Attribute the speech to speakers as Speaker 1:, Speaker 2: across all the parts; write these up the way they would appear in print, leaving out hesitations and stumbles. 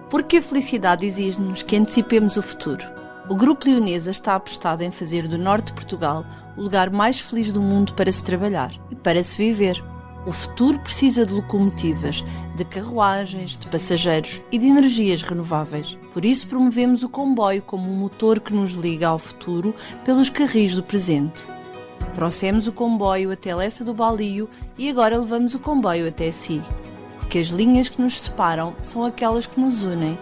Speaker 1: Porque a felicidade exige-nos que antecipemos o futuro. O Grupo Leonesa está apostado em fazer do norte de Portugal o lugar mais feliz do mundo para se trabalhar e para se viver. O futuro precisa de locomotivas, de carruagens, de passageiros e de energias renováveis. Por isso promovemos o comboio como um motor que nos liga ao futuro pelos carris do presente. Trouxemos o comboio até Lessa do Balio e agora levamos o comboio até si. Porque as linhas que nos separam são aquelas que nos unem.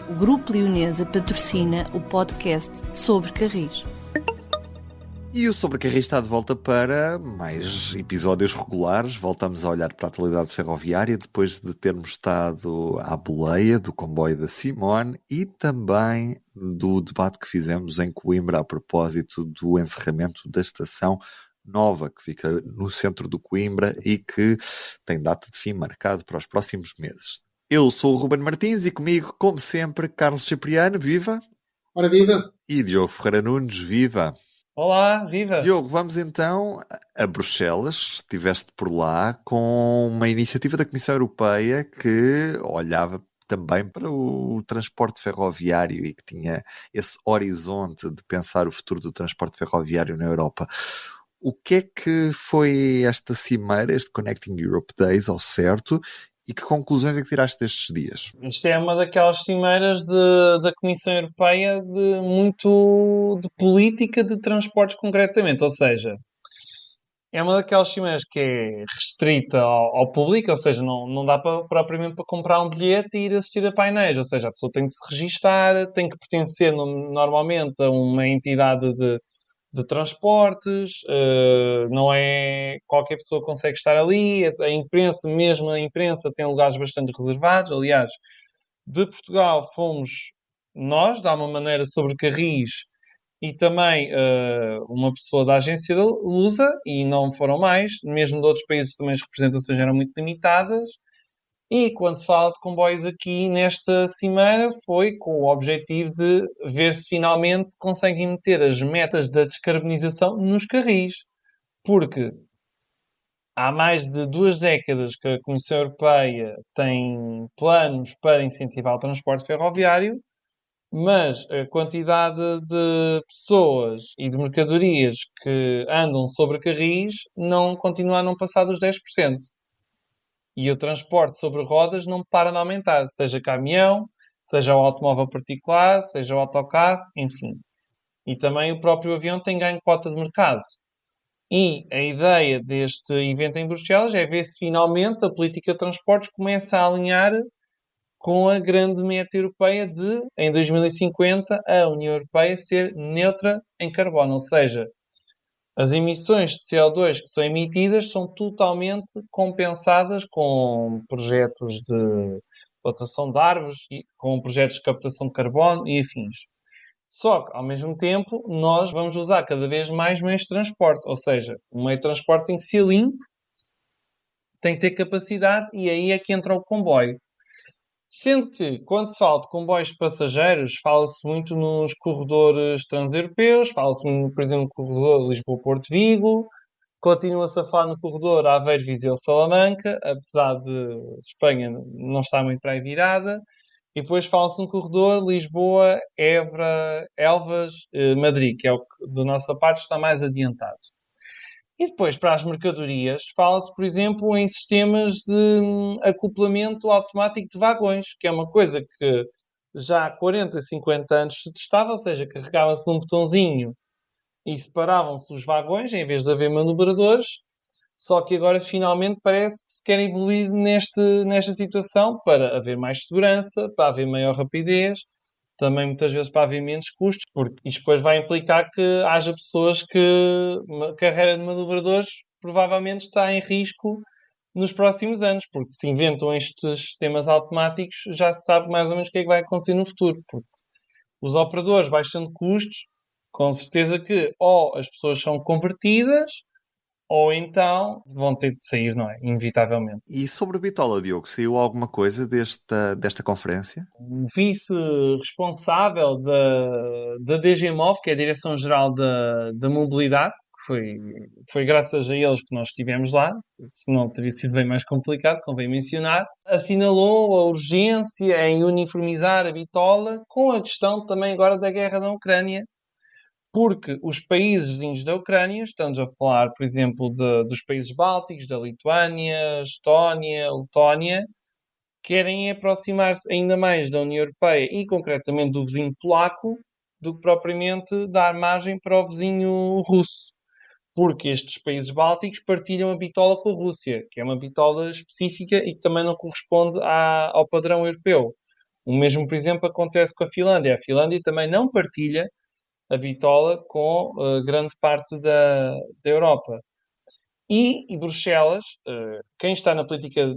Speaker 1: O Grupo Leonesa patrocina o podcast Sobre Carris.
Speaker 2: E o Sobre Carris está de volta para mais episódios regulares. Voltamos a olhar para a atualidade ferroviária depois de termos estado à boleia do comboio da Simone e também do debate que fizemos em Coimbra a propósito do encerramento da estação nova que fica no centro do Coimbra e que tem data de fim marcado para os próximos meses. Eu sou o Ruben Martins e comigo, como sempre, Carlos Cipriano, viva!
Speaker 3: Ora, viva!
Speaker 2: E Diogo Ferreira Nunes, viva!
Speaker 4: Olá, viva!
Speaker 2: Diogo, vamos então a Bruxelas. Estiveste por lá com uma iniciativa da Comissão Europeia que olhava também para o transporte ferroviário e que tinha esse horizonte de pensar o futuro do transporte ferroviário na Europa. O que é que foi esta cimeira, este Connecting Europe Days, ao certo, e que conclusões é que tiraste destes dias?
Speaker 4: Isto é uma daquelas cimeiras da Comissão Europeia de política de transportes concretamente, ou seja, é uma daquelas cimeiras que é restrita ao público, ou seja, não dá propriamente para comprar um bilhete e ir assistir a painéis, ou seja, a pessoa tem que se registar, tem que pertencer normalmente a uma entidade de transportes, não é qualquer pessoa consegue estar ali, a imprensa, mesmo a imprensa, tem lugares bastante reservados. Aliás, de Portugal fomos nós, de uma maneira, sobre Carris e também uma pessoa da agência da Lusa, e não foram mais, mesmo de outros países também as representações eram muito limitadas. E quando se fala de comboios aqui nesta cimeira foi com o objetivo de ver se finalmente se conseguem meter as metas da descarbonização nos carris. Porque há mais de 2 décadas que a Comissão Europeia tem planos para incentivar o transporte ferroviário, mas a quantidade de pessoas e de mercadorias que andam sobre carris não continua a não passar dos 10%. E o transporte sobre rodas não para de aumentar, seja caminhão, seja o automóvel particular, seja o autocarro, enfim. E também o próprio avião tem ganho cota de mercado. E a ideia deste evento em Bruxelas é ver se finalmente a política de transportes começa a alinhar com a grande meta europeia de, em 2050, a União Europeia ser neutra em carbono, ou seja, as emissões de CO2 que são emitidas são totalmente compensadas com projetos de plantação de árvores, com projetos de captação de carbono e afins. Só que, ao mesmo tempo, nós vamos usar cada vez mais meios de transporte. Ou seja, o meio de transporte tem que ser limpo, tem que ter capacidade e aí é que entra o comboio. Sendo que, quando se fala de comboios de passageiros, fala-se muito nos corredores transeuropeus, fala-se, por exemplo, no corredor Lisboa-Porto Vigo, continua-se a falar no corredor Aveiro-Viseu-Salamanca, apesar de Espanha não estar muito para aí virada, e depois fala-se no corredor Lisboa-Évora, Elvas-Madrid, que é o que, da nossa parte, está mais adiantado. E depois, para as mercadorias, fala-se, por exemplo, em sistemas de acoplamento automático de vagões, que é uma coisa que já há 40, 50 anos se testava, ou seja, carregava-se um botãozinho e separavam-se os vagões, em vez de haver manobradores, só que agora finalmente parece que se quer evoluir nesta situação para haver mais segurança, para haver maior rapidez, também muitas vezes para haver menos custos, porque isto depois vai implicar que haja pessoas que a carreira de manobradores provavelmente está em risco nos próximos anos, porque se inventam estes sistemas automáticos já se sabe mais ou menos o que é que vai acontecer no futuro, porque os operadores baixando custos, com certeza que ou as pessoas são convertidas ou então vão ter de sair, não é? Inevitavelmente.
Speaker 2: E sobre a Bitola, Diogo, saiu alguma coisa desta conferência?
Speaker 4: O vice-responsável da DGMOV, que é a Direção-Geral da Mobilidade, foi graças a eles que nós estivemos lá, senão teria sido bem mais complicado, convém mencionar. Assinalou a urgência em uniformizar a bitola com a questão também agora da guerra da Ucrânia, porque os países vizinhos da Ucrânia, estamos a falar, por exemplo, dos países bálticos, da Lituânia, Estónia, Letónia, querem aproximar-se ainda mais da União Europeia e, concretamente, do vizinho polaco, do que propriamente dar margem para o vizinho russo. Porque estes países bálticos partilham a bitola com a Rússia, que é uma bitola específica e que também não corresponde ao padrão europeu. O mesmo, por exemplo, acontece com a Finlândia. A Finlândia também não partilha a bitola com grande parte da Europa. E Bruxelas, quem está na política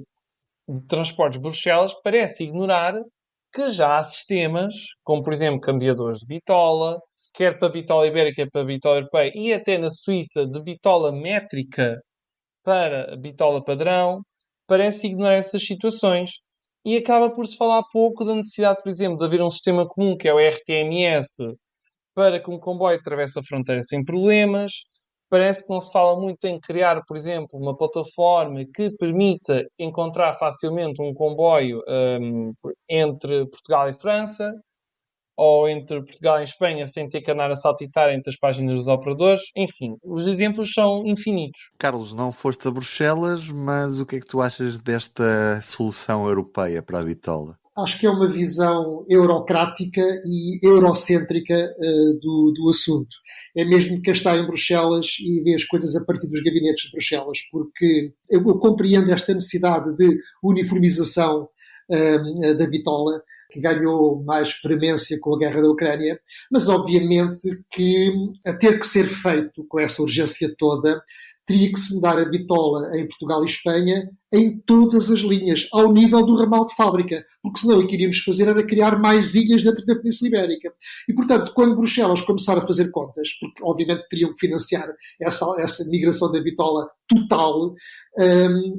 Speaker 4: de transportes de Bruxelas, parece ignorar que já há sistemas, como por exemplo cambiadores de bitola, quer para a bitola ibérica, quer para a bitola europeia, e até na Suíça de bitola métrica para a bitola padrão, parece ignorar essas situações. E acaba por se falar pouco da necessidade, por exemplo, de haver um sistema comum, que é o RTMS, para que um comboio atravesse a fronteira sem problemas. Parece que não se fala muito em criar, por exemplo, uma plataforma que permita encontrar facilmente um comboio entre Portugal e França, ou entre Portugal e Espanha, sem ter que andar a saltitar entre as páginas dos operadores. Enfim, os exemplos são infinitos.
Speaker 2: Carlos, não foste a Bruxelas, mas o que é que tu achas desta solução europeia para a bitola?
Speaker 3: Acho que é uma visão eurocrática e eurocêntrica do assunto. É mesmo quem está em Bruxelas e vê as coisas a partir dos gabinetes de Bruxelas, porque eu compreendo esta necessidade de uniformização da bitola, que ganhou mais premência com a guerra da Ucrânia, mas obviamente que a ter que ser feito com essa urgência toda, teria que se mudar a bitola em Portugal e Espanha em todas as linhas, ao nível do ramal de fábrica, porque senão o que iríamos fazer era criar mais ilhas dentro da Península Ibérica. E, portanto, quando Bruxelas começar a fazer contas, porque obviamente teriam que financiar essa migração da bitola total,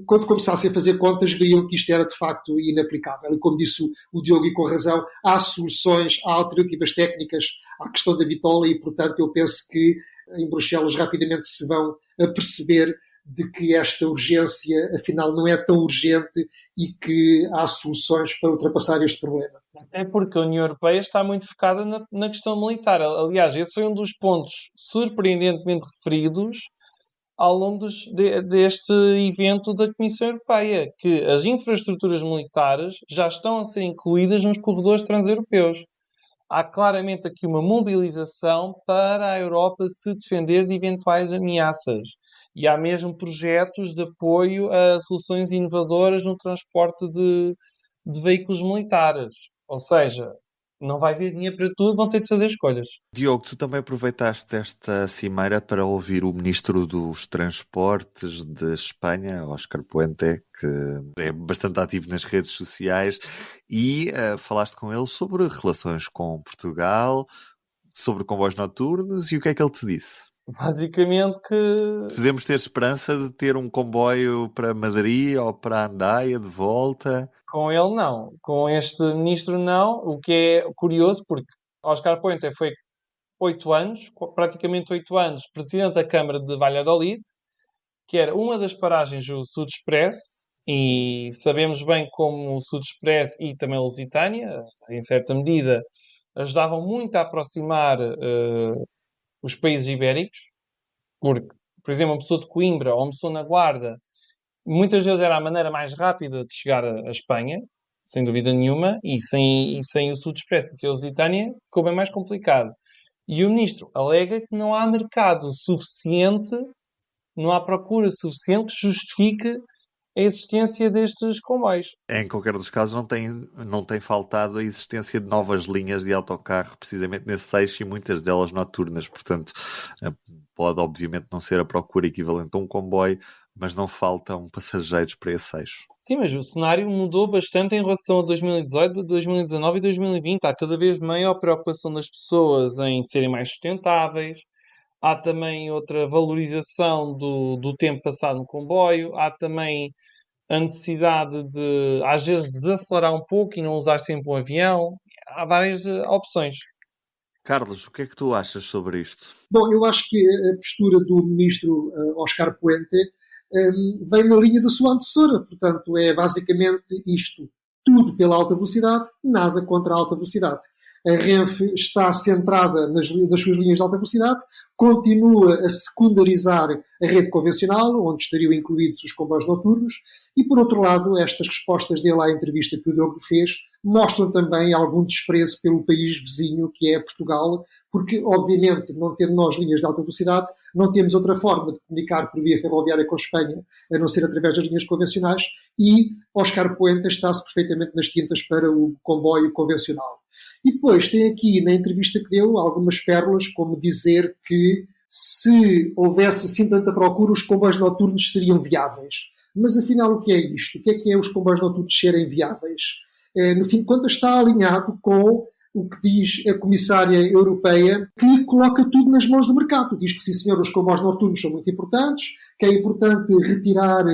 Speaker 3: quando começassem a fazer contas, veriam que isto era de facto inaplicável. E como disse o Diogo, e com razão, há soluções, há alternativas técnicas à questão da bitola e, portanto, eu penso que em Bruxelas rapidamente se vão aperceber de que esta urgência, afinal, não é tão urgente e que há soluções para ultrapassar este problema.
Speaker 4: É porque a União Europeia está muito focada na questão militar. Aliás, esse foi um dos pontos surpreendentemente referidos ao longo deste evento da Comissão Europeia, que as infraestruturas militares já estão a ser incluídas nos corredores transeuropeus. Há claramente aqui uma mobilização para a Europa se defender de eventuais ameaças. E há mesmo projetos de apoio a soluções inovadoras no transporte de veículos militares. Ou seja, não vai haver dinheiro para tudo, vão ter de fazer escolhas.
Speaker 2: Diogo, tu também aproveitaste esta cimeira para ouvir o Ministro dos Transportes de Espanha, Óscar Puente, que é bastante ativo nas redes sociais, e falaste com ele sobre relações com Portugal, sobre comboios noturnos, e o que é que ele te disse?
Speaker 4: Basicamente que...
Speaker 2: Podemos ter esperança de ter um comboio para Madrid ou para Andaia de volta?
Speaker 4: Com ele não. Com este ministro não. O que é curioso, porque Óscar Puente foi 8 anos, praticamente 8 anos, presidente da Câmara de Valladolid, que era uma das paragens do Sud Express, e sabemos bem como o Sud Express e também a Lusitânia, em certa medida, ajudavam muito a aproximar os países ibéricos, porque, por exemplo, uma pessoa de Coimbra ou uma pessoa na Guarda, muitas vezes era a maneira mais rápida de chegar a Espanha, sem dúvida nenhuma, e sem o Sud Express e sem a Lusitânia, ficou bem mais complicado. E o ministro alega que não há mercado suficiente, não há procura suficiente que justifique a existência destes comboios.
Speaker 2: Em qualquer dos casos, não tem faltado a existência de novas linhas de autocarro, precisamente nesse eixo, e muitas delas noturnas. Portanto, pode obviamente não ser a procura equivalente a um comboio, mas não faltam passageiros para esse eixo.
Speaker 4: Sim, mas o cenário mudou bastante em relação a 2018, 2019 e 2020. Há cada vez maior preocupação das pessoas em serem mais sustentáveis. Há também outra valorização do tempo passado no comboio. Há também a necessidade de, às vezes, desacelerar um pouco e não usar sempre um avião. Há várias opções.
Speaker 2: Carlos, o que é que tu achas sobre isto?
Speaker 3: Bom, eu acho que a postura do ministro Oscar Puente vem na linha da sua antecessora. Portanto, é basicamente isto. Tudo pela alta velocidade, nada contra a alta velocidade. A Renfe está centrada nas suas linhas de alta velocidade, continua a secundarizar a rede convencional, onde estariam incluídos os comboios noturnos, e, por outro lado, estas respostas dele à entrevista que o Diogo fez mostram também algum desprezo pelo país vizinho, que é Portugal, porque, obviamente, não tendo nós linhas de alta velocidade, não temos outra forma de comunicar por via ferroviária com Espanha, a não ser através das linhas convencionais, e Óscar Puente está-se perfeitamente nas tintas para o comboio convencional. E depois tem aqui, na entrevista que deu, algumas pérolas, como dizer que se houvesse assim tanta procura, os comboios noturnos seriam viáveis. Mas, afinal, o que é isto? O que é os comboios noturnos serem viáveis? No fim de contas, está alinhado com o que diz a Comissária Europeia, que coloca tudo nas mãos do mercado. Diz que, sim senhor, os comboios noturnos são muito importantes, que é importante retirar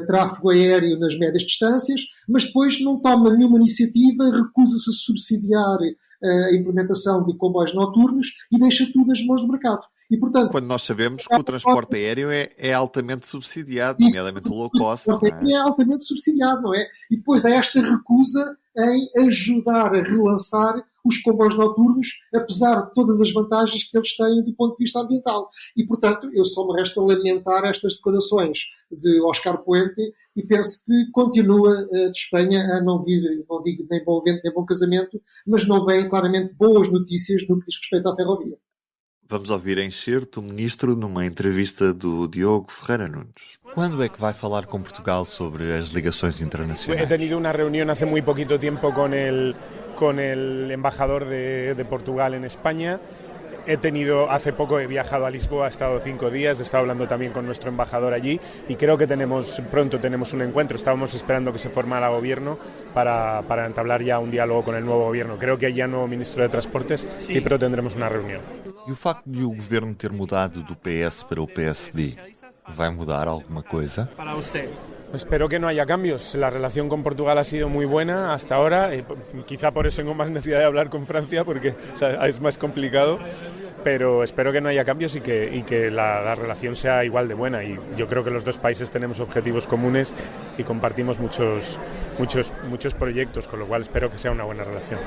Speaker 3: tráfego aéreo nas médias distâncias, mas depois não toma nenhuma iniciativa, recusa-se a subsidiar a implementação de comboios noturnos e deixa tudo nas mãos do mercado. E, portanto,
Speaker 2: quando nós sabemos que o transporte aéreo é altamente subsidiado, nomeadamente o low cost.
Speaker 3: É altamente subsidiado, não é? E depois há esta recusa em ajudar a relançar os comboios noturnos, apesar de todas as vantagens que eles têm do ponto de vista ambiental. E, portanto, eu só me resta lamentar estas declarações de Óscar Puente e penso que continua de Espanha a não vir, não digo nem bom vento nem bom casamento, mas não vêm claramente boas notícias no que diz respeito à ferrovia.
Speaker 2: Vamos ouvir em excerto o ministro numa entrevista do Diogo Ferreira Nunes. Quando é que vai falar com Portugal sobre as ligações internacionais?
Speaker 5: He tenido una reunión hace muy poquito tiempo con el embajador de Portugal en España. Hace poco he viajado a Lisboa, he estado 5 días, he estado hablando también con nuestro embajador allí y creo que pronto tenemos un encuentro. Estábamos esperando que se formara gobierno para entablar ya un diálogo con el nuevo gobierno. Creo que hay ya nuevo ministro de Transportes y pronto tendremos una reunión.
Speaker 2: E o facto de o governo ter mudado do PS para o PSD vai mudar alguma coisa?
Speaker 5: Para usted. Espero que no haya cambios. La relación con Portugal ha sido muy buena hasta ahora. Quizá por eso tengo más necesidad de hablar con Francia, porque es más complicado. Pero espero que no haya cambios y que la relación sea igual de buena. Y yo creo que los dos países tenemos objetivos comunes y compartimos muchos proyectos, con lo cual espero que sea una buena relación.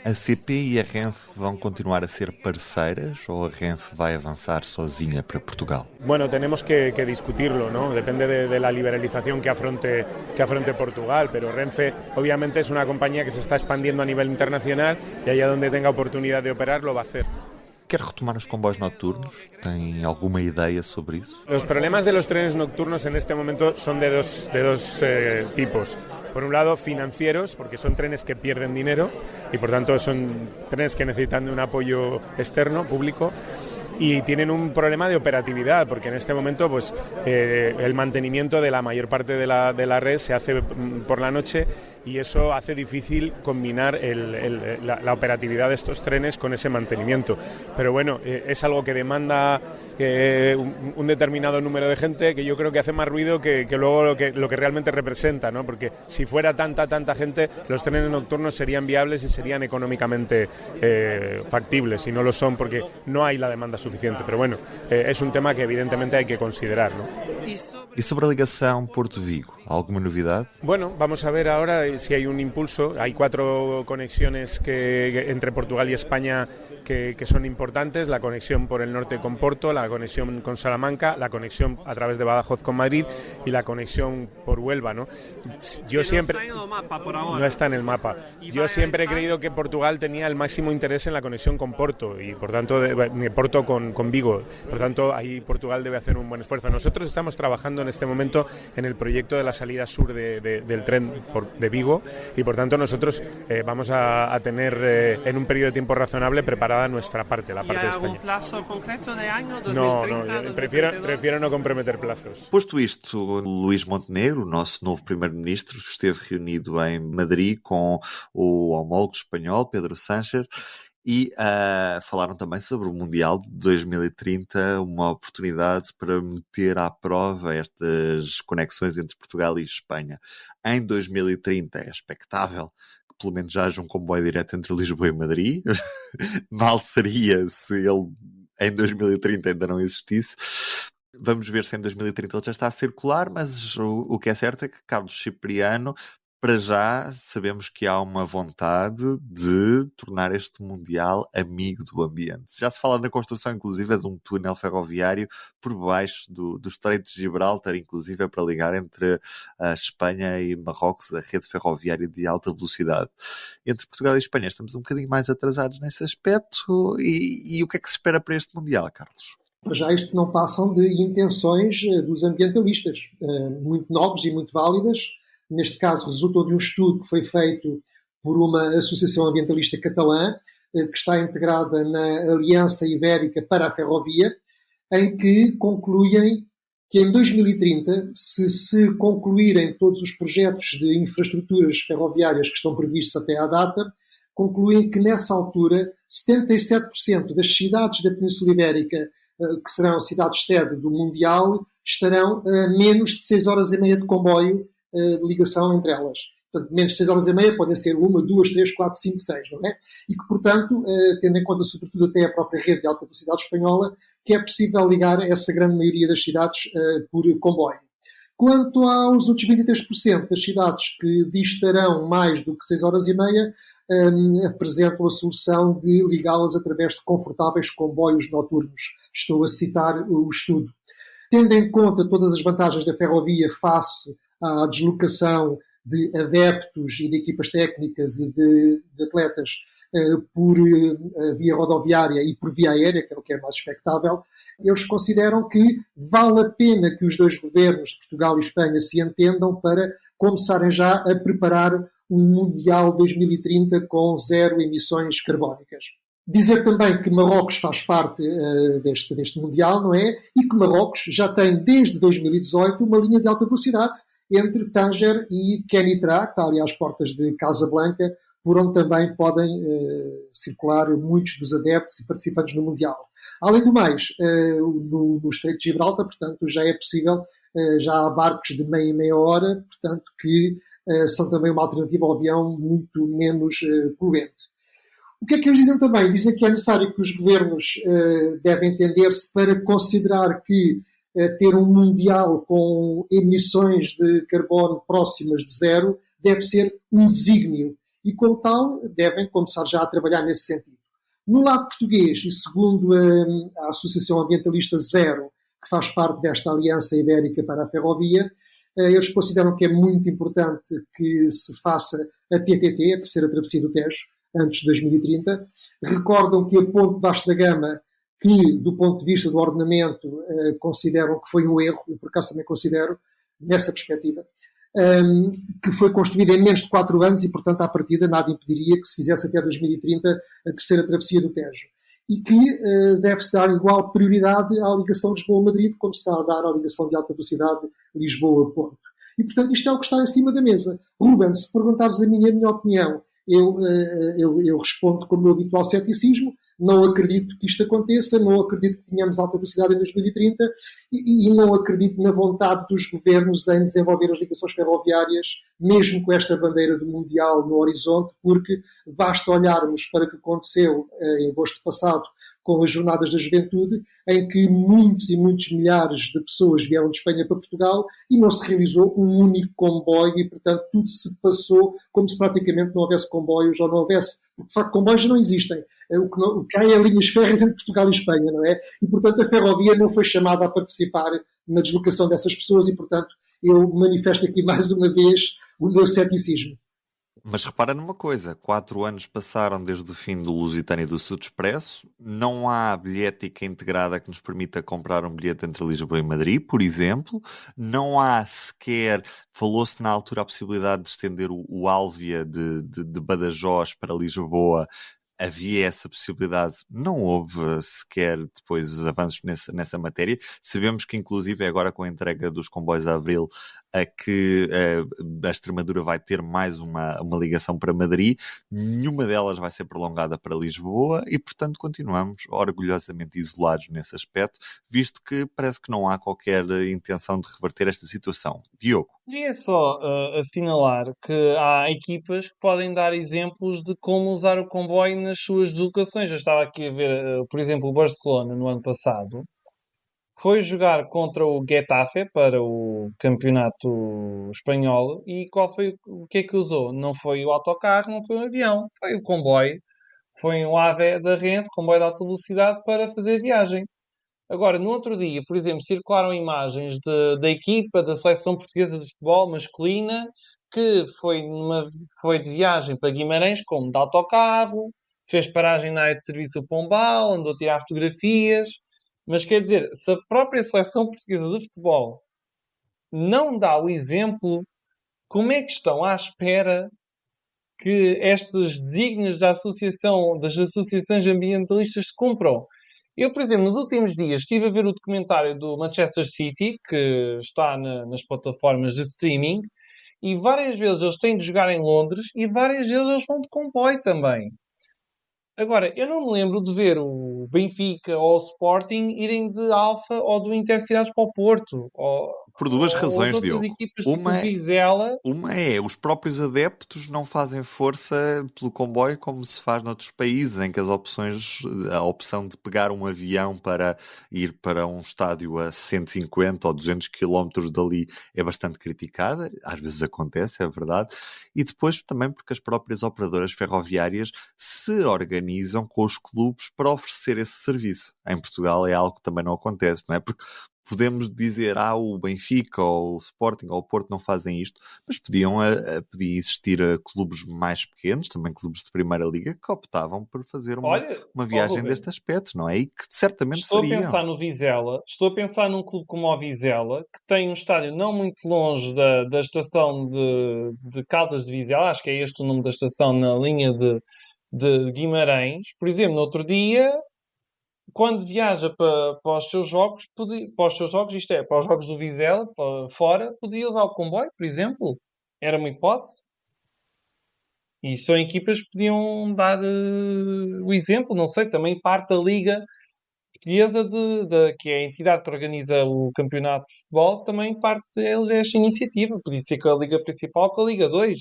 Speaker 2: A CP e a Renfe vão continuar a ser parceiras ou a Renfe vai avançar sozinha para Portugal?
Speaker 5: Bueno, tenemos que discutirlo, ¿no? Depende de la liberalización que afronte Portugal, pero Renfe obviamente es una compañía que se está expandiendo a nivel internacional y allá donde tenga oportunidad de operar lo va a hacer.
Speaker 2: Quer retomar os comboios noturnos? Tem alguma ideia sobre isso?
Speaker 5: Los problemas de los trenes nocturnos en este momento son de dos tipos. Por un lado, financieros, porque son trenes que pierden dinero y por tanto son trenes que necesitan de un apoyo externo, público. Y tienen un problema de operatividad, porque en este momento pues el mantenimiento de la mayor parte de la red se hace por la noche y eso hace difícil combinar la operatividad de estos trenes con ese mantenimiento. Pero bueno, es algo que demanda un determinado número de gente, que yo creo que hace más ruido que luego lo que realmente representa, ¿no? Porque si fuera tanta gente, los trenes nocturnos serían viables y serían económicamente factibles, y no lo son porque no hay la demanda suficiente. Pero bueno, es un tema que evidentemente hay que considerar, ¿no?
Speaker 2: E sobre a ligação Porto-Vigo, alguma novidade?
Speaker 5: Bueno, vamos a ver ahora si hay un impulso. Hay 4 conexiones entre Portugal y España que son importantes: la conexión por el norte con Porto, la conexión con Salamanca, la conexión a través de Badajoz con Madrid y la conexión por Huelva, ¿no? Yo siempre... No está en el mapa. Yo siempre he creído que Portugal tenía el máximo interés en la conexión con Porto y por tanto Porto con Vigo. Por tanto, ahí Portugal debe hacer un buen esfuerzo. Nosotros estamos trabajando en este momento en el proyecto de la salida sur del tren de Vigo y por tanto nosotros vamos a tener en un periodo de tiempo razonable preparada nuestra parte, la parte de España.
Speaker 6: ¿Hay algún plazo concreto de año? 2030,
Speaker 5: No, prefiero no comprometer plazos.
Speaker 2: Posto isto, Luís Montenegro, o nosso novo primeiro-ministro, esteve reunido em Madrid com o homólogo espanhol, Pedro Sánchez, e falaram também sobre o Mundial de 2030, uma oportunidade para meter à prova estas conexões entre Portugal e Espanha. Em 2030 é expectável que que pelo menos já haja um comboio direto entre Lisboa e Madrid. Mal seria se ele em 2030 ainda não existisse. Vamos ver se em 2030 ele já está a circular, mas o que é certo é que Carlos Cipriano, para já, sabemos que há uma vontade de tornar este Mundial amigo do ambiente. Já se fala na construção, inclusive, de um túnel ferroviário por baixo do Estreito de Gibraltar, inclusive para ligar entre a Espanha e Marrocos a rede ferroviária de alta velocidade. Entre Portugal e Espanha estamos um bocadinho mais atrasados nesse aspecto. E o que é que se espera para este Mundial, Carlos?
Speaker 3: Para já isto não passam de intenções dos ambientalistas, muito nobres e muito válidas. Neste caso, resultou de um estudo que foi feito por uma associação ambientalista catalã, que está integrada na Aliança Ibérica para a Ferrovia, em que concluem que em 2030, se concluírem todos os projetos de infraestruturas ferroviárias que estão previstos até à data, concluem que nessa altura 77% das cidades da Península Ibérica, que serão cidades-sede do Mundial, estarão a menos de 6 horas e meia de comboio de ligação entre elas. Portanto, menos de 6 horas e meia podem ser 1, 2, 3, 4, 5, 6, não é? E que, portanto, tendo em conta, sobretudo, até a própria rede de alta velocidade espanhola, que é possível ligar essa grande maioria das cidades por comboio. Quanto aos outros 23% das cidades que distarão mais do que 6 horas e meia, apresentam a solução de ligá-las através de confortáveis comboios noturnos. Estou a citar o estudo. Tendo em conta todas as vantagens da ferrovia face à deslocação de adeptos e de equipas técnicas e de atletas por via rodoviária e por via aérea, que é o que é mais expectável, eles consideram que vale a pena que os dois governos de Portugal e Espanha se entendam para começarem já a preparar um Mundial 2030 com 0 emissões carbónicas. Dizer também que Marrocos faz parte deste Mundial, não é? E que Marrocos já tem, desde 2018, uma linha de alta velocidade entre Tanger e Kenitra, que está ali às portas de Casablanca, por onde também podem circular muitos dos adeptos e participantes no Mundial. Além do mais, no Estreito de Gibraltar, portanto, já é possível, já há barcos de meia e meia hora, portanto, que são também uma alternativa ao avião muito menos poluente. O que é que eles dizem também? Dizem que é necessário que os governos devem entender-se para considerar que ter um Mundial com emissões de carbono próximas de 0 deve ser um desígnio e, como tal, devem começar já a trabalhar nesse sentido. No lado português, e segundo a Associação Ambientalista Zero, que faz parte desta Aliança Ibérica para a Ferrovia, eles consideram que é muito importante que se faça a TTT, a Terceira Travessia do Tejo, antes de 2030. Recordam que a Ponte Vasco da Gama, que do ponto de vista do ordenamento consideram que foi um erro, eu por acaso também considero, nessa perspectiva, que foi construída em menos de 4 anos e, portanto, à partida nada impediria que se fizesse até 2030 a Terceira Travessia do Tejo. E que deve-se dar igual prioridade à ligação Lisboa-Madrid, como se está a dar à ligação de alta velocidade Lisboa-Porto. E, portanto, isto é o que está em cima da mesa. Ruben, se perguntares a minha opinião, eu respondo com o meu habitual ceticismo. Não acredito que isto aconteça, não acredito que tenhamos alta velocidade em 2030 e não acredito na vontade dos governos em desenvolver as ligações ferroviárias, mesmo com esta bandeira do Mundial no horizonte, porque basta olharmos para o que aconteceu em agosto passado com as Jornadas da Juventude, em que muitos e muitos milhares de pessoas vieram de Espanha para Portugal e não se realizou um único comboio e, portanto, tudo se passou como se praticamente não houvesse comboios ou não houvesse, porque, de facto, comboios não existem. O que há é linhas férreas entre Portugal e Espanha, não é? E, portanto, a ferrovia não foi chamada a participar na deslocação dessas pessoas e, portanto, eu manifesto aqui mais uma vez o meu ceticismo.
Speaker 2: Mas repara numa coisa, 4 anos passaram desde o fim do Lusitânia e do Sud Expresso, não há bilhética integrada que nos permita comprar um bilhete entre Lisboa e Madrid, por exemplo, não há sequer, falou-se na altura a possibilidade de estender o Alvia de Badajoz para Lisboa, havia essa possibilidade, não houve sequer depois os avanços nessa matéria. Sabemos que inclusive agora com a entrega dos comboios a Abril a que a Extremadura vai ter mais uma ligação para Madrid, nenhuma delas vai ser prolongada para Lisboa e, portanto, continuamos orgulhosamente isolados nesse aspecto, visto que parece que não há qualquer intenção de reverter esta situação. Diogo.
Speaker 4: Queria só assinalar que há equipas que podem dar exemplos de como usar o comboio nas suas deslocações. Eu estava aqui a ver, por exemplo, o Barcelona no ano passado foi jogar contra o Getafe para o campeonato espanhol e o que é que usou? Não foi o autocarro, não foi o avião, foi o comboio, foi um AVE da rede, comboio de alta velocidade para fazer viagem. Agora, no outro dia, por exemplo, circularam imagens da equipa da seleção portuguesa de futebol masculina que foi de viagem para Guimarães, como de autocarro, fez paragem na área de serviço do Pombal, andou a tirar fotografias. Mas quer dizer, se a própria seleção portuguesa de futebol não dá o exemplo, como é que estão à espera que estes desígnios das associações ambientalistas se cumpram? Eu, por exemplo, nos últimos dias estive a ver o documentário do Manchester City, que está nas plataformas de streaming, e várias vezes eles têm de jogar em Londres e várias vezes eles vão de comboio também. Agora, eu não me lembro de ver o Benfica ou o Sporting irem de Alfa ou do Intercidades para o Porto.
Speaker 2: Por duas razões,
Speaker 4: outras
Speaker 2: Diogo.
Speaker 4: equipas tipo o Vizela.
Speaker 2: Uma é, os próprios adeptos não fazem força pelo comboio como se faz noutros países, em que a opção de pegar um avião para ir para um estádio a 150 ou 200 km dali é bastante criticada. Às vezes acontece, é verdade. E depois também porque as próprias operadoras ferroviárias se organizam com os clubes para oferecer esse serviço. Em Portugal é algo que também não acontece, não é? Porque podemos dizer, o Benfica ou o Sporting ou o Porto não fazem isto, mas podia existir clubes mais pequenos, também clubes de Primeira Liga, que optavam por fazer uma viagem deste aspecto, não é? E que certamente fariam.
Speaker 4: Estou a pensar no Vizela, estou a pensar num clube como o Vizela, que tem um estádio não muito longe da estação de Caldas de Vizela, acho que é este o nome da estação, na linha de Guimarães. Por exemplo, no outro dia, quando viaja para os seus jogos, isto é, para os jogos do Vizela, para fora, podia usar o comboio, por exemplo. Era uma hipótese. E são equipas que podiam dar o exemplo, não sei, também parte da Liga Portuguesa, que é a entidade que organiza o campeonato de futebol, também parte deles esta iniciativa. Podia ser com a Liga Principal, com a Liga 2.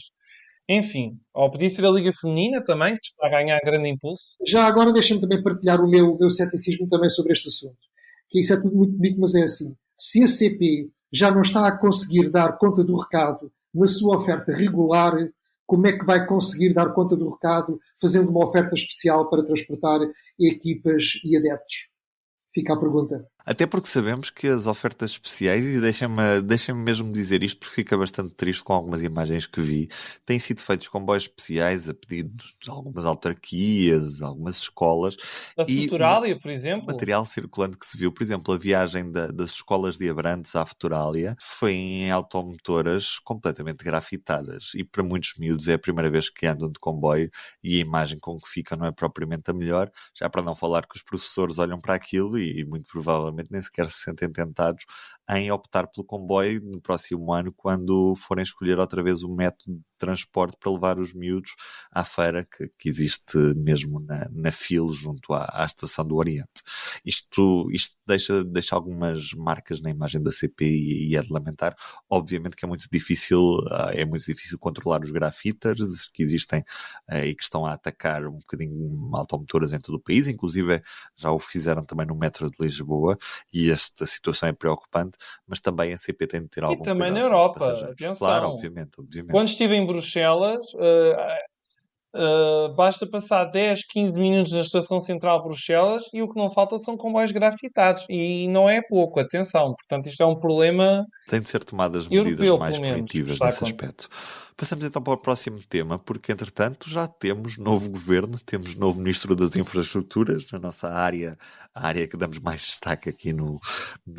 Speaker 4: Enfim, ou podia ser a Liga Feminina também, que está a ganhar grande impulso.
Speaker 3: Já agora deixa-me também partilhar o meu ceticismo também sobre este assunto. Que isso é tudo muito bonito, mas é assim. Se a CP já não está a conseguir dar conta do recado na sua oferta regular, como é que vai conseguir dar conta do recado fazendo uma oferta especial para transportar equipas e adeptos? Fica a pergunta.
Speaker 2: Até porque sabemos que as ofertas especiais, e deixem-me mesmo dizer isto porque fica bastante triste com algumas imagens que vi, têm sido feitos comboios especiais a pedido de algumas autarquias, algumas escolas.
Speaker 4: A Futurália, por exemplo.
Speaker 2: Material circulante que se viu, por exemplo, a viagem das escolas de Abrantes à Futurália foi em automotoras completamente grafitadas e para muitos miúdos é a primeira vez que andam de comboio e a imagem com que fica não é propriamente a melhor, já para não falar que os professores olham para aquilo e muito provavelmente nem sequer se sentem tentados em optar pelo comboio no próximo ano, quando forem escolher outra vez o método de transporte para levar os miúdos à feira que existe mesmo na FIL junto à Estação do Oriente. Isto deixa algumas marcas na imagem da CP e é de lamentar. Obviamente que é muito difícil controlar os grafiters que existem e que estão a atacar um bocadinho automotoras em todo o país, inclusive já o fizeram também no metro de Lisboa, e esta situação é preocupante, mas também a CP tem de ter algum cuidado.
Speaker 4: E também na Europa, atenção.
Speaker 2: Claro, obviamente.
Speaker 4: Quando estive em Bruxelas, basta passar 10, 15 minutos na Estação Central de Bruxelas e o que não falta são comboios grafitados. E não é pouco, atenção. Portanto, isto é um problema.
Speaker 2: Tem de ser tomadas medidas mais punitivas nesse aspecto. Passamos então para o próximo tema, porque entretanto já temos novo governo, temos novo Ministro das Infraestruturas, na nossa área, a área que damos mais destaque aqui no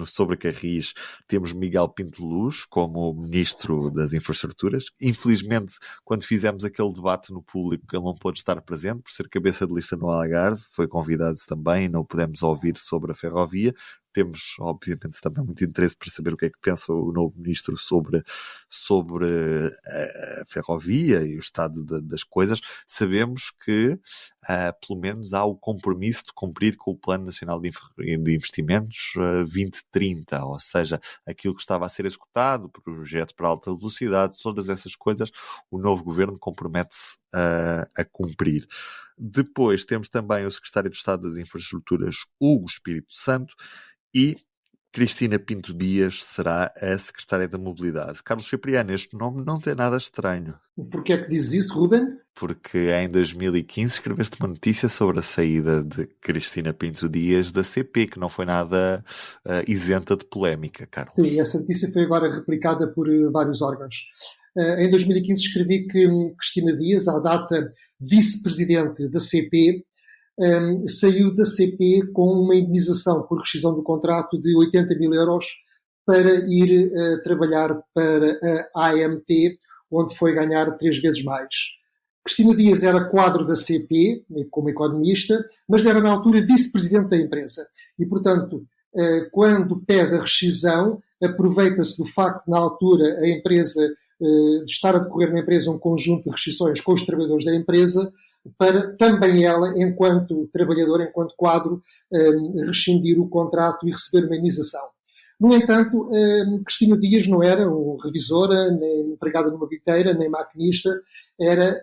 Speaker 2: Sobre Carris, temos Miguel Pinto Luz como Ministro das Infraestruturas. Infelizmente, quando fizemos aquele debate no público, ele não pôde estar presente, por ser cabeça de lista no Algarve, foi convidado também, não o pudemos ouvir sobre a ferrovia. temos, obviamente, também muito interesse para saber o que é que pensa o novo ministro sobre a ferrovia e o estado das coisas. Sabemos que, pelo menos, há o compromisso de cumprir com o Plano Nacional de Investimentos 2030, ou seja, aquilo que estava a ser executado, o projeto para alta velocidade, todas essas coisas, o novo governo compromete-se a cumprir. Depois temos também o secretário de Estado das Infraestruturas, Hugo Espírito Santo, e Cristina Pinto Dias será a secretária da Mobilidade. Carlos Cipriano, este nome não tem nada estranho.
Speaker 3: Porquê é que diz isso, Ruben?
Speaker 2: Porque em 2015 escreveste uma notícia sobre a saída de Cristina Pinto Dias da CP, que não foi nada isenta de polémica, Carlos.
Speaker 3: Sim, essa notícia foi agora replicada por vários órgãos. Em 2015 escrevi que Cristina Dias, à data vice-presidente da CP, saiu da CP com uma indenização por rescisão do contrato de 80 mil euros para ir trabalhar para a AMT, onde foi ganhar 3 vezes mais. Cristina Dias era quadro da CP, como economista, mas era na altura vice-presidente da empresa. E, portanto, quando pede a rescisão, aproveita-se do facto, na altura, a empresa de estar a decorrer na empresa um conjunto de rescisões com os trabalhadores da empresa, para também ela, enquanto trabalhadora, enquanto quadro, rescindir o contrato e receber uma indenização. No entanto, Cristina Dias não era revisora, nem empregada numa biteira, nem maquinista, era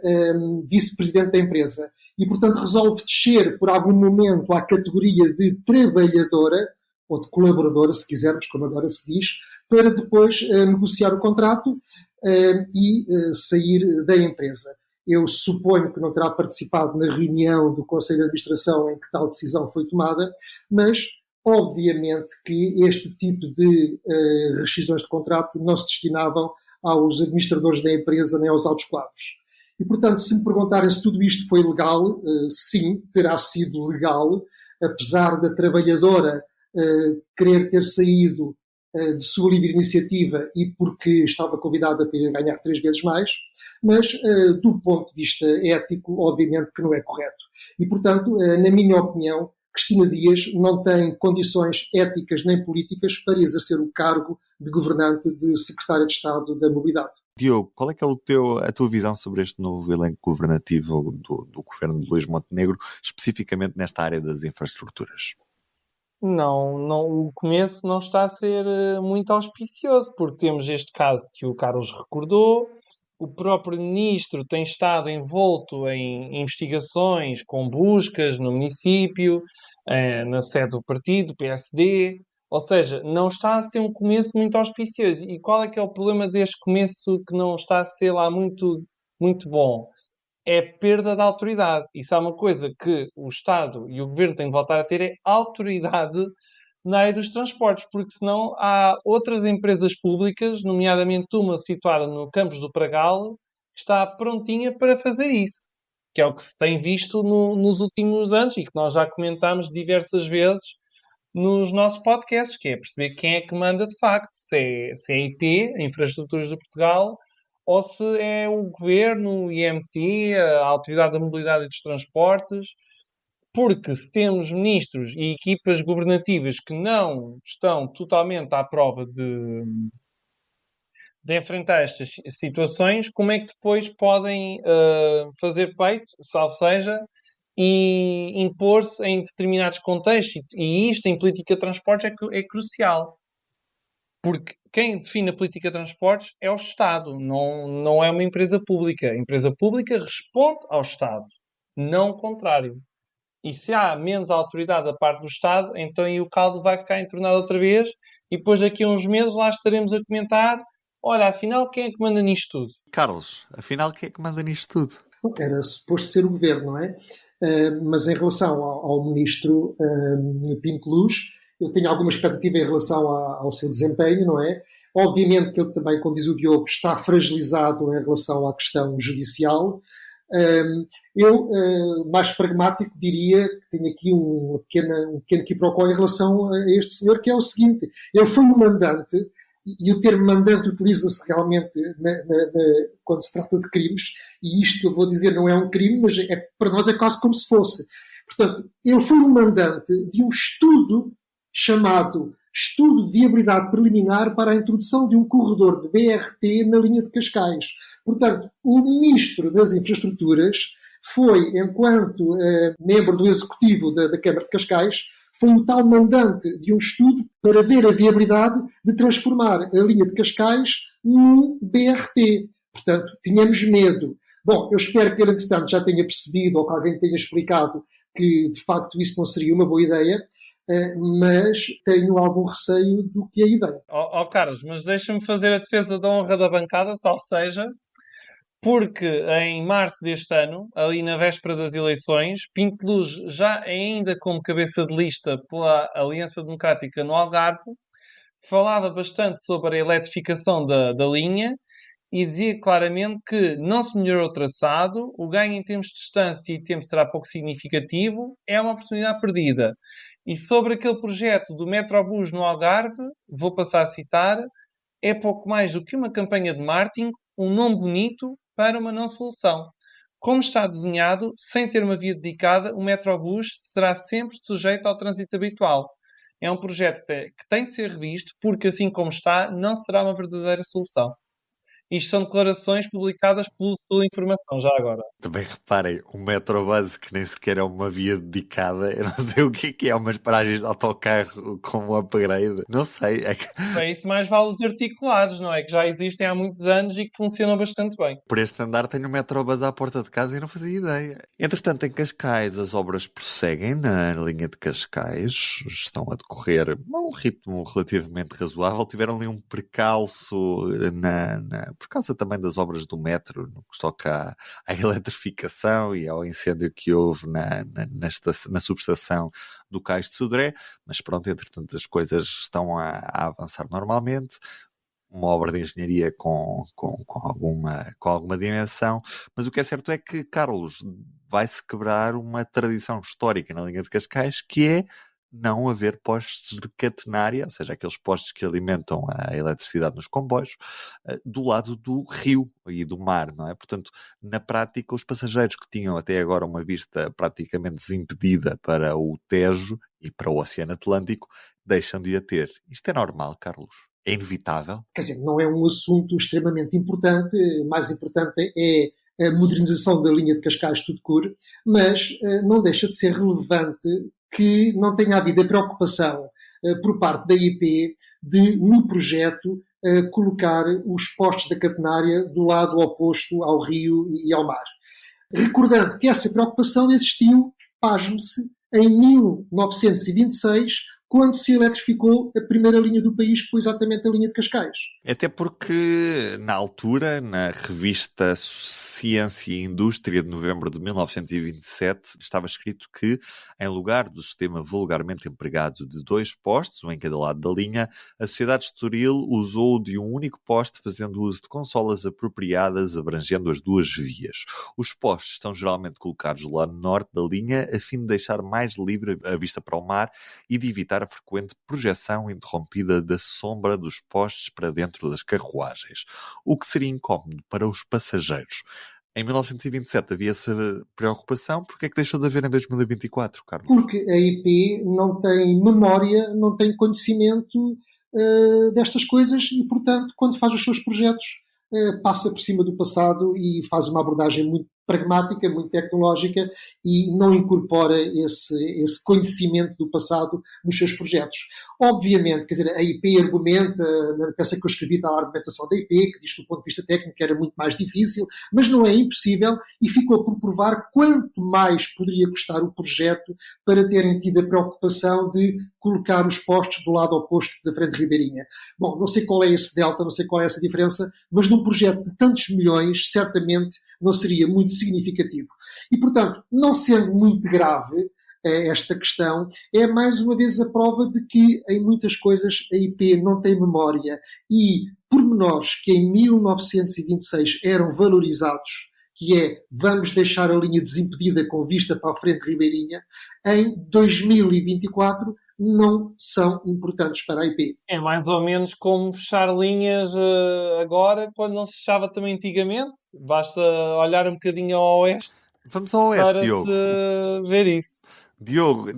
Speaker 3: vice-presidente da empresa. E, portanto, resolve descer por algum momento à categoria de trabalhadora, ou de colaboradora, se quisermos, como agora se diz, para depois negociar o contrato e sair da empresa. Eu suponho que não terá participado na reunião do Conselho de Administração em que tal decisão foi tomada, mas obviamente que este tipo de rescisões de contrato não se destinavam aos administradores da empresa nem aos altos quadros. E, portanto, se me perguntarem se tudo isto foi legal, sim, terá sido legal, apesar da trabalhadora querer ter saído de sua livre iniciativa e porque estava convidada para ir ganhar 3 vezes mais, mas do ponto de vista ético, obviamente que não é correto. E, portanto, na minha opinião, Cristina Dias não tem condições éticas nem políticas para exercer o cargo de governante de secretária de Estado da Mobilidade.
Speaker 2: Diogo, qual é que é a tua visão sobre este novo elenco governativo do governo de Luís Montenegro, especificamente nesta área das infraestruturas?
Speaker 4: Não, o começo não está a ser muito auspicioso, porque temos este caso que o Carlos recordou, o próprio ministro tem estado envolto em investigações com buscas no município, na sede do partido, PSD, ou seja, não está a ser um começo muito auspicioso. E qual é que é o problema deste começo que não está a ser lá muito, muito bom? É perda de autoridade. Isso é uma coisa que o Estado e o Governo têm de voltar a ter, é autoridade na área dos transportes, porque senão há outras empresas públicas, nomeadamente uma situada no Campos do Pragal, que está prontinha para fazer isso, que é o que se tem visto nos últimos anos e que nós já comentámos diversas vezes nos nossos podcasts, que é perceber quem é que manda de facto, se é a IP, a Infraestruturas de Portugal, ou se é o Governo, o IMT, a Autoridade da Mobilidade e dos Transportes, porque se temos ministros e equipas governativas que não estão totalmente à prova de enfrentar estas situações, como é que depois podem fazer peito, salvo seja, e impor-se em determinados contextos? E isto em política de transportes é crucial. Porque quem define a política de transportes é o Estado, não é uma empresa pública. A empresa pública responde ao Estado, não o contrário. E se há menos autoridade da parte do Estado, então aí o caldo vai ficar entornado outra vez e depois daqui a uns meses lá estaremos a comentar: olha, afinal, quem é que manda nisto tudo?
Speaker 2: Carlos, afinal, quem é que manda nisto tudo?
Speaker 3: Era suposto ser o Governo, não é? Mas em relação ao Ministro Pinto Luz, eu tenho alguma expectativa em relação ao seu desempenho, não é? Obviamente que ele também, como diz o Diogo, está fragilizado em relação à questão judicial. Eu, mais pragmático, diria que tenho aqui um pequeno quiprocó em relação a este senhor, que é o seguinte: ele foi um mandante, e o termo mandante utiliza-se realmente quando se trata de crimes, e isto que eu vou dizer não é um crime, mas para nós é quase como se fosse. Portanto, ele foi um mandante de um estudo chamado Estudo de Viabilidade Preliminar para a introdução de um corredor de BRT na linha de Cascais. Portanto, o Ministro das Infraestruturas foi, enquanto membro do Executivo da Câmara de Cascais, foi o tal mandante de um estudo para ver a viabilidade de transformar a linha de Cascais num BRT. Portanto, tínhamos medo. Bom, eu espero que ele, entretanto, já tenha percebido ou que alguém tenha explicado que, de facto, isso não seria uma boa ideia, mas tenho algum receio do que aí vem.
Speaker 4: Carlos, mas deixa-me fazer a defesa da honra da bancada, ou seja, porque em março deste ano, ali na véspera das eleições, Pinto Luz, já ainda como cabeça de lista pela Aliança Democrática no Algarve, falava bastante sobre a eletrificação da linha e dizia claramente que não se melhorou o traçado, o ganho em termos de distância e tempo será pouco significativo, é uma oportunidade perdida. E sobre aquele projeto do Metrobus no Algarve, vou passar a citar, é pouco mais do que uma campanha de marketing, um nome bonito para uma não solução. Como está desenhado, sem ter uma via dedicada, o Metrobus será sempre sujeito ao trânsito habitual. É um projeto que tem de ser revisto, porque assim como está, não será uma verdadeira solução. Isto são declarações publicadas pelo Sul Informação, já agora.
Speaker 2: Também reparem, um Metrobus que nem sequer é uma via dedicada, eu não sei o que é umas paragens de autocarro com um upgrade, não sei.
Speaker 4: Para isso mais vale os articulados, não é? Que já existem há muitos anos e que funcionam bastante bem.
Speaker 2: Por este andar tenho um Metrobus à porta de casa e não fazia ideia. Entretanto, em Cascais, as obras prosseguem na linha de Cascais, estão a decorrer a um ritmo relativamente razoável, tiveram ali um percalço por causa também das obras do metro, no que toca à eletrificação e ao incêndio que houve na subestação do Cais de Sodré, mas pronto, entretanto as coisas estão a avançar normalmente. Uma obra de engenharia com alguma dimensão, mas o que é certo é que, Carlos, vai-se quebrar uma tradição histórica na linha de Cascais, que é não haver postes de catenária, ou seja, aqueles postes que alimentam a eletricidade nos comboios, do lado do rio e do mar, não é? Portanto, na prática, os passageiros que tinham até agora uma vista praticamente desimpedida para o Tejo e para o Oceano Atlântico, deixam de a ter. Isto é normal, Carlos? É inevitável?
Speaker 3: Quer dizer, não é um assunto extremamente importante, mais importante é a modernização da linha de Cascais tudo cur, mas não deixa de ser relevante que não tenha havido a preocupação por parte da IP de, no projeto, colocar os postos da catenária do lado oposto ao rio e ao mar. Recordando que essa preocupação existiu, pasme-se, em 1926, quando se eletrificou a primeira linha do país, que foi exatamente a linha de Cascais.
Speaker 2: Até porque, na altura, na revista Ciência e Indústria de novembro de 1927, estava escrito que, em lugar do sistema vulgarmente empregado de 2 postes, um em cada lado da linha, a sociedade estoril usou de um único poste, fazendo uso de consolas apropriadas, abrangendo as 2 vias. Os postes estão geralmente colocados do lado norte da linha, a fim de deixar mais livre a vista para o mar e de evitar a frequente projeção interrompida da sombra dos postes para dentro das carruagens, o que seria incómodo para os passageiros. Em 1927 havia essa preocupação, porque é que deixou de haver em 2024, Carlos?
Speaker 3: Porque a IP não tem memória, não tem conhecimento destas coisas e, portanto, quando faz os seus projetos, passa por cima do passado e faz uma abordagem muito pragmática, muito tecnológica e não incorpora esse conhecimento do passado nos seus projetos. Obviamente, quer dizer, a IP argumenta, na peça que eu escrevi está a argumentação da IP, que diz que do ponto de vista técnico era muito mais difícil, mas não é impossível e ficou por provar quanto mais poderia custar o projeto para terem tido a preocupação de colocar os postos do lado oposto da Frente Ribeirinha. Bom, não sei qual é esse delta, não sei qual é essa diferença, mas num projeto de tantos milhões, certamente não seria muito significativo. E, portanto, não sendo muito grave esta questão, é mais uma vez a prova de que em muitas coisas a IP não tem memória e pormenores que em 1926 eram valorizados, que é vamos deixar a linha desimpedida com vista para a Frente Ribeirinha, em 2024 não são importantes para a IP.
Speaker 4: É mais ou menos como fechar linhas agora, quando não se fechava também antigamente. Basta olhar um bocadinho ao oeste.
Speaker 2: Vamos ao oeste,
Speaker 4: para
Speaker 2: Diogo.
Speaker 4: se ver isso.
Speaker 2: Diogo,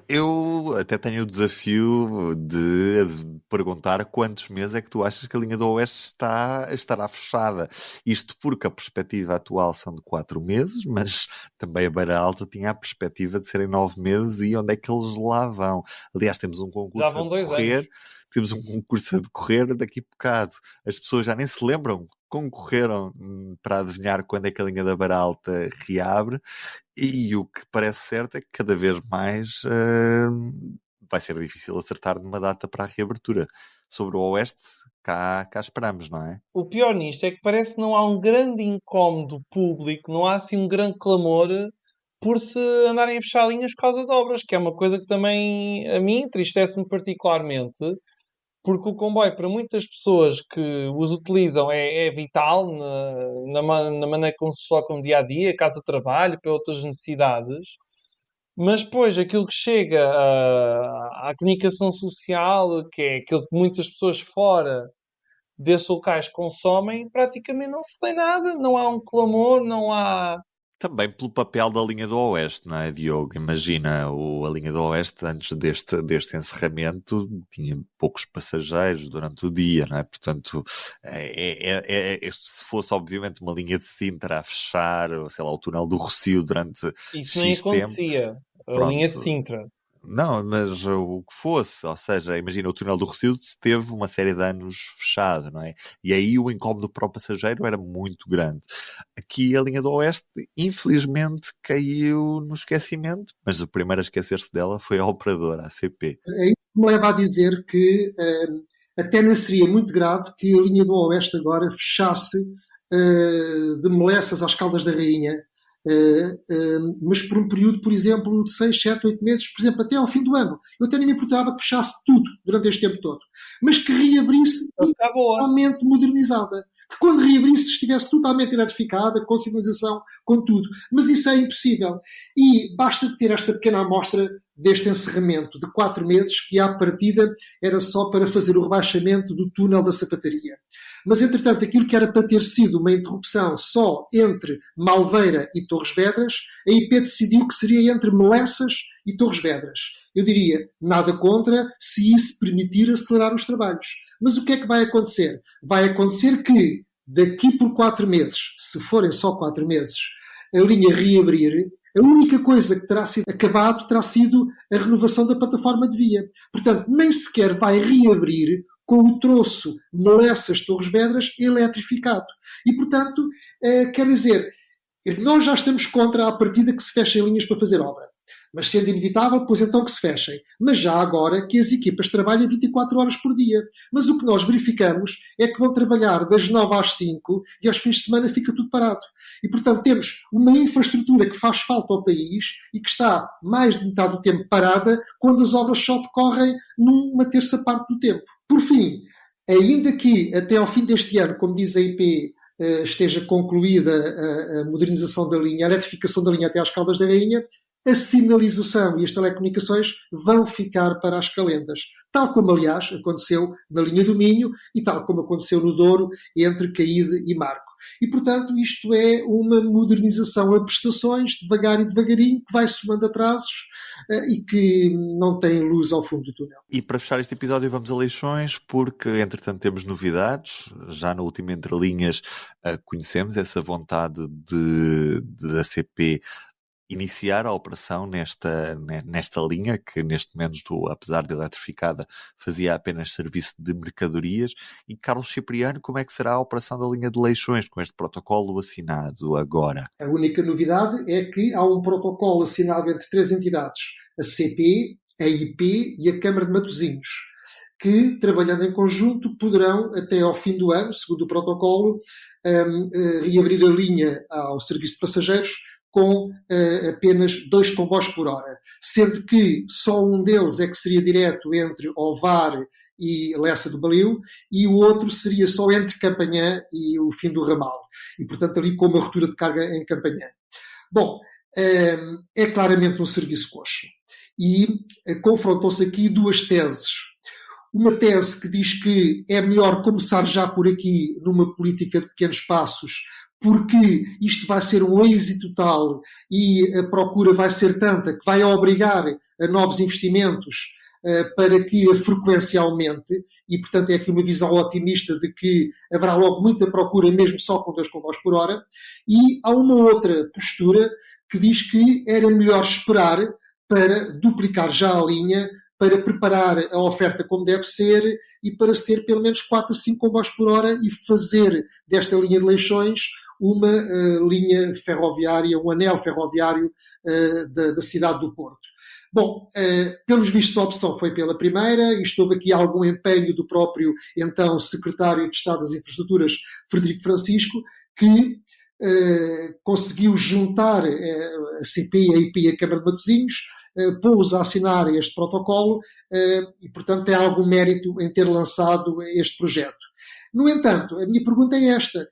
Speaker 2: eu até tenho o desafio de perguntar quantos meses é que tu achas que a linha do Oeste estará fechada. Isto porque a perspectiva atual são de 4 meses, mas também a Beira Alta tinha a perspectiva de serem 9 meses e onde é que eles lá vão? Aliás, temos um
Speaker 4: Já
Speaker 2: concurso a
Speaker 4: vão 2
Speaker 2: decorrer,
Speaker 4: anos.
Speaker 2: temos um concurso a decorrer daqui a bocado. As pessoas já nem se lembram, concorreram para adivinhar quando é que a linha da Beira Alta reabre. E o que parece certo é que cada vez mais vai ser difícil acertar numa data para a reabertura. Sobre o Oeste, cá esperamos, não é?
Speaker 4: O pior nisto é que parece que não há um grande incómodo público, não há assim um grande clamor por se andarem a fechar linhas por causa de obras, que é uma coisa que também a mim entristece-me particularmente, porque o comboio, para muitas pessoas que os utilizam, é vital na maneira como se deslocam dia a dia, casa-trabalho, para outras necessidades. Mas depois, aquilo que chega à comunicação social, que é aquilo que muitas pessoas fora desses locais consomem, praticamente não se tem nada. Não há um clamor, não há...
Speaker 2: Também pelo papel da linha do Oeste, não é, Diogo? Imagina, a linha do Oeste, antes deste encerramento, tinha poucos passageiros durante o dia, não é? Portanto, se fosse, obviamente, uma linha de Sintra a fechar, ou sei lá, o túnel do Rossio durante
Speaker 4: Isso nem
Speaker 2: X tempo,
Speaker 4: acontecia. A linha de
Speaker 2: pronto.
Speaker 4: Sintra.
Speaker 2: Não, mas o que fosse, ou seja, imagina, o túnel do Rossio teve uma série de anos fechado, não é? E aí o incómodo para o passageiro era muito grande. Aqui a linha do Oeste, infelizmente, caiu no esquecimento, mas o primeiro a esquecer-se dela foi a operadora, a CP.
Speaker 3: É isso que me leva a dizer que até não seria muito grave que a linha do Oeste agora fechasse de Melessas às Caldas da Rainha, mas por um período, por exemplo, de 6, 7, 8 meses, por exemplo, até ao fim do ano. Eu até nem me importava que fechasse tudo durante este tempo todo, mas que reabrisse
Speaker 4: Está boa.
Speaker 3: totalmente modernizada. Que quando reabrisse estivesse totalmente eletrificada, com sinalização, com tudo. Mas isso é impossível. E basta ter esta pequena amostra deste encerramento de 4 meses, que à partida era só para fazer o rebaixamento do túnel da sapataria. Mas, entretanto, aquilo que era para ter sido uma interrupção só entre Malveira e Torres Vedras, a IP decidiu que seria entre Melessas e Torres Vedras. Eu diria, nada contra se isso permitir acelerar os trabalhos. Mas o que é que vai acontecer? Vai acontecer que, daqui por 4 meses, se forem só 4 meses, a linha reabrir, a única coisa que terá sido acabado terá sido a renovação da plataforma de via. Portanto, nem sequer vai reabrir com o troço Melessas-Torres Vedras eletrificado. E, portanto, quer dizer, nós já estamos contra a partida que se fechem linhas para fazer obra. Mas sendo inevitável, pois então que se fechem. Mas já agora que as equipas trabalham 24 horas por dia. Mas o que nós verificamos é que vão trabalhar das 9 às 5 e aos fins de semana fica tudo parado. E, portanto, temos uma infraestrutura que faz falta ao país e que está mais de metade do tempo parada quando as obras só decorrem numa terça parte do tempo. Por fim, ainda que até ao fim deste ano, como diz a IP, esteja concluída a modernização da linha, a eletrificação da linha até às Caldas da Rainha, a sinalização e as telecomunicações vão ficar para as calendas. Tal como, aliás, aconteceu na linha do Minho e tal como aconteceu no Douro, entre Caíde e Marco. E, portanto, isto é uma modernização a prestações, devagar e devagarinho, que vai somando atrasos e que não tem luz ao fundo do túnel.
Speaker 2: E para fechar este episódio vamos a Leixões, porque entretanto temos novidades. Já na última entrelinhas conhecemos essa vontade da CP iniciar a operação nesta linha, que neste momento, apesar de eletrificada, fazia apenas serviço de mercadorias. E Carlos Cipriano, como é que será a operação da linha de Leixões com este protocolo assinado agora?
Speaker 3: A única novidade é que há um protocolo assinado entre 3 entidades, a CP, a IP e a Câmara de Matosinhos, que, trabalhando em conjunto, poderão, até ao fim do ano, segundo o protocolo, reabrir a linha ao serviço de passageiros com apenas 2 comboios por hora, sendo que só um deles é que seria direto entre Ovar e Lessa do Baliu, e o outro seria só entre Campanhã e o fim do ramal, e portanto ali com uma ruptura de carga em Campanhã. Bom, é claramente um serviço coxo, e confrontam-se aqui 2 teses. Uma tese que diz que é melhor começar já por aqui numa política de pequenos passos, porque isto vai ser um êxito tal e a procura vai ser tanta que vai obrigar a novos investimentos para que a frequência aumente e, portanto, é aqui uma visão otimista de que haverá logo muita procura mesmo só com 2 comboios por hora. E há uma outra postura que diz que era melhor esperar para duplicar já a linha, para preparar a oferta como deve ser e para se ter pelo menos 4 a 5 comboios por hora e fazer desta linha de Leixões uma linha ferroviária, um anel ferroviário da cidade do Porto. Bom, pelos vistos a opção foi pela primeira, isto houve aqui algum empenho do próprio então Secretário de Estado das Infraestruturas, Frederico Francisco, que conseguiu juntar a CP, a IP e a Câmara de Matosinhos, pô-los a assinar este protocolo e, portanto, tem algum mérito em ter lançado este projeto. No entanto, a minha pergunta é esta.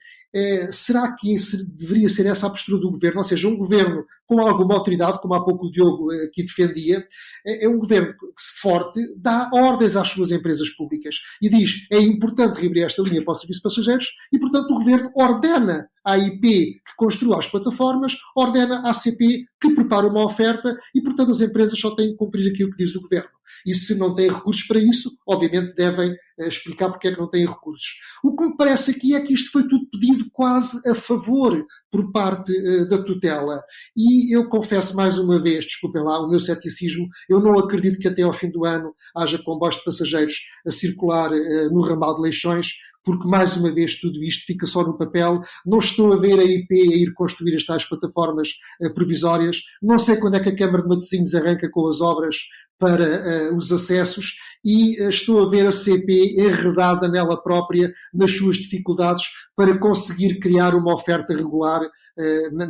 Speaker 3: Será que deveria ser essa a postura do governo? Ou seja, um governo com alguma autoridade, como há pouco o Diogo aqui defendia, é um governo forte, dá ordens às suas empresas públicas e diz é importante reabrir esta linha para o serviço de passageiros e, portanto, o governo ordena à IP que construa as plataformas, ordena à CP que prepare uma oferta e, portanto, as empresas só têm que cumprir aquilo que diz o governo. E se não têm recursos para isso, obviamente devem explicar porque é que não têm recursos. O que me parece aqui é que isto foi tudo pedido quase a favor por parte da tutela. E eu confesso mais uma vez, desculpem lá o meu ceticismo, eu não acredito que até ao fim do ano haja comboios de passageiros a circular no ramal de Leixões, porque mais uma vez tudo isto fica só no papel. Não estou a ver a IP a ir construir as tais plataformas provisórias. Não sei quando é que a Câmara de Matosinhos arranca com as obras para os acessos e estou a ver a CP enredada nela própria nas suas dificuldades para conseguir criar uma oferta regular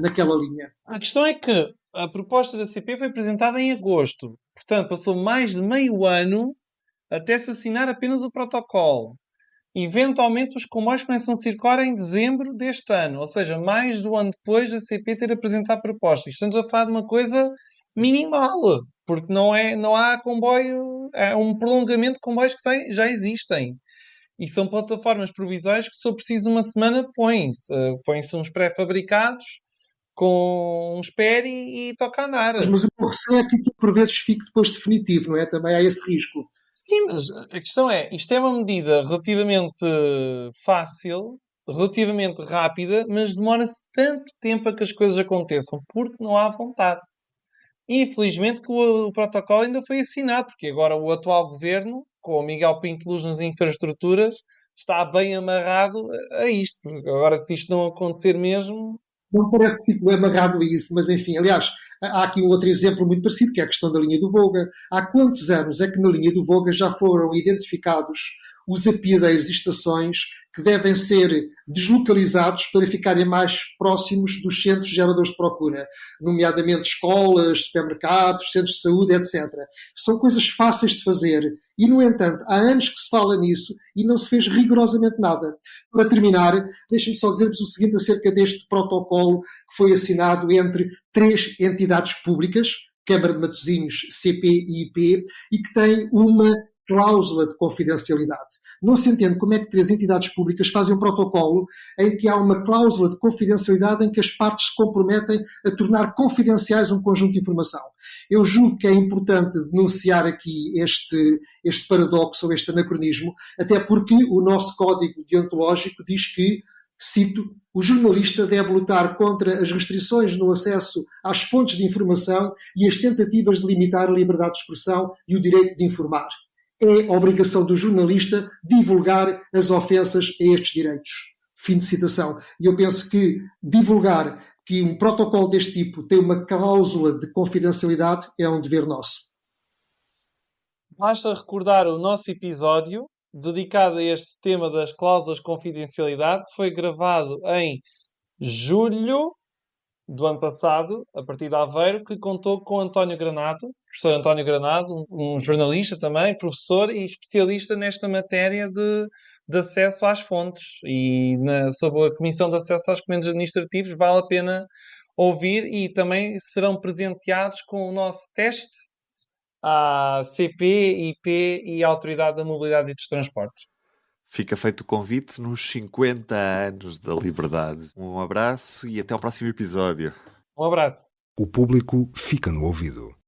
Speaker 3: naquela linha.
Speaker 4: A questão é que a proposta da CP foi apresentada em agosto. Portanto, passou mais de meio ano até se assinar apenas o protocolo. Eventualmente, os comboios começam a circular em dezembro deste ano. Ou seja, mais de um ano depois da CP ter apresentado a proposta. Estamos a falar de uma coisa minimal. Porque não há comboio... É um prolongamento de comboios que já existem. E são plataformas provisórias que, se for preciso, uma semana põe-se. Põe-se uns pré-fabricados com um espere e toca a andar.
Speaker 3: Mas o meu receio é que aquilo por vezes fique depois definitivo, não é? Também há esse risco.
Speaker 4: Sim, mas a questão é, isto é uma medida relativamente fácil, relativamente rápida, mas demora-se tanto tempo a que as coisas aconteçam, porque não há vontade. Infelizmente que o protocolo ainda foi assinado, porque agora o atual governo, com o Miguel Pinto Luz nas infraestruturas, está bem amarrado a isto. Agora, se isto não acontecer mesmo...
Speaker 3: Não parece que fico amarrado a isso, mas enfim, aliás, há aqui um outro exemplo muito parecido, que é a questão da linha do Volga. Há quantos anos é que na linha do Volga já foram identificados os apiadeiros e estações que devem ser deslocalizados para ficarem mais próximos dos centros geradores de procura, nomeadamente escolas, supermercados, centros de saúde, etc. São coisas fáceis de fazer e, no entanto, há anos que se fala nisso e não se fez rigorosamente nada. Para terminar, deixem-me só dizer-vos o seguinte acerca deste protocolo que foi assinado entre 3 entidades públicas, Câmara de Matosinhos, CP e IP, e que tem uma cláusula de confidencialidade. Não se entende como é que 3 entidades públicas fazem um protocolo em que há uma cláusula de confidencialidade em que as partes se comprometem a tornar confidenciais um conjunto de informação. Eu julgo que é importante denunciar aqui este paradoxo ou este anacronismo, até porque o nosso código deontológico diz que, cito, o jornalista deve lutar contra as restrições no acesso às fontes de informação e as tentativas de limitar a liberdade de expressão e o direito de informar. É obrigação do jornalista divulgar as ofensas a estes direitos. Fim de citação. E eu penso que divulgar que um protocolo deste tipo tem uma cláusula de confidencialidade é um dever nosso.
Speaker 4: Basta recordar o nosso episódio dedicado a este tema das cláusulas de confidencialidade, que foi gravado em julho do ano passado, a partir de Aveiro, que contou com António Granado, professor António Granado, um jornalista também, professor e especialista nesta matéria de acesso às fontes. E sobre a Comissão de Acesso aos Documentos Administrativos vale a pena ouvir e também serão presenteados com o nosso teste à CP, IP e à Autoridade da Mobilidade e dos Transportes.
Speaker 2: Fica feito o convite nos 50 anos da liberdade. Um abraço e até ao próximo episódio.
Speaker 4: Um abraço.
Speaker 7: O público fica no ouvido.